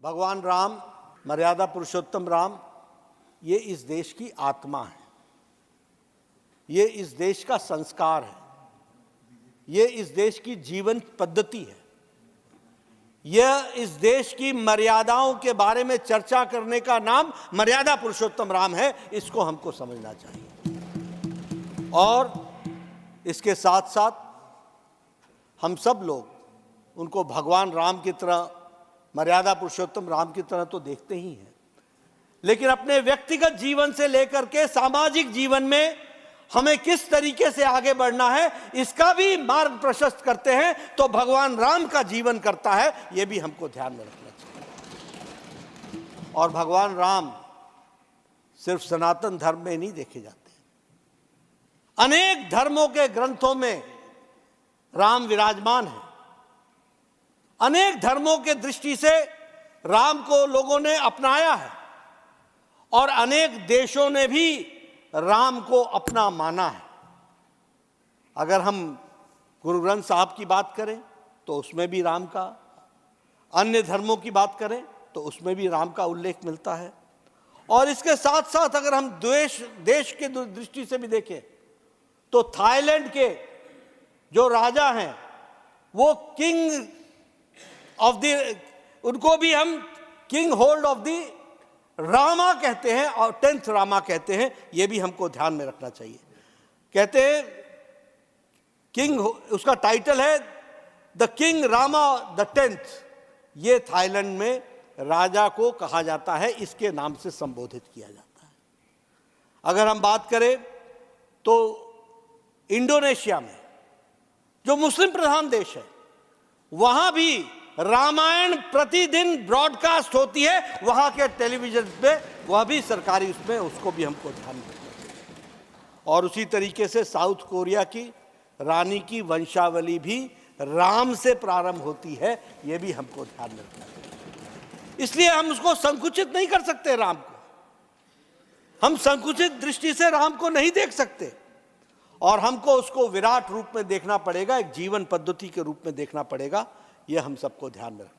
भगवान राम, मर्यादा पुरुषोत्तम राम, ये इस देश की आत्मा है, ये इस देश का संस्कार है, ये इस देश की जीवन पद्धति है, यह इस देश की मर्यादाओं के बारे में चर्चा करने का नाम मर्यादा पुरुषोत्तम राम है। इसको हमको समझना चाहिए और इसके साथ साथ हम सब लोग उनको भगवान राम की तरह, मर्यादा पुरुषोत्तम राम की तरह तो देखते ही हैं, लेकिन अपने व्यक्तिगत जीवन से लेकर के सामाजिक जीवन में हमें किस तरीके से आगे बढ़ना है, इसका भी मार्ग प्रशस्त करते हैं तो भगवान राम का जीवन करता है, यह भी हमको ध्यान में रखना चाहिए। और भगवान राम सिर्फ सनातन धर्म में नहीं देखे जाते, अनेक धर्मों के ग्रंथों में राम विराजमान है। अनेक धर्मों के दृष्टि से राम को लोगों ने अपनाया है और अनेक देशों ने भी राम को अपना माना है। अगर हम गुरु ग्रंथ साहब की बात करें तो उसमें भी राम का, अन्य धर्मों की बात करें तो उसमें भी राम का उल्लेख मिलता है। और इसके साथ साथ अगर हम देश के दृष्टि से भी देखें तो थाईलैंड के जो राजा हैं वो किंग ऑफ द, उनको भी हम king hold of the Rama कहते हैं और 10th रामा कहते हैं, यह भी हमको ध्यान में रखना चाहिए। कहते हैं किंग, उसका टाइटल है the king Rama the 10th। ये थाईलैंड में राजा को कहा जाता है, इसके नाम से संबोधित किया जाता है। अगर हम बात करें तो इंडोनेशिया में जो मुस्लिम प्रधान देश है, वहां भी रामायण प्रतिदिन ब्रॉडकास्ट होती है, वहां के टेलीविजन पे, वह भी सरकारी उसमें, उसको भी हमको ध्यान में रखना चाहिए। और उसी तरीके से साउथ कोरिया की रानी की वंशावली भी राम से प्रारंभ होती है, यह भी हमको ध्यान में रखना चाहिए। इसलिए हम उसको संकुचित नहीं कर सकते, राम को हम संकुचित दृष्टि से राम को नहीं देख सकते और हमको उसको विराट रूप में देखना पड़ेगा, एक जीवन पद्धति के रूप में देखना पड़ेगा। यह हम सबको ध्यान में रखना।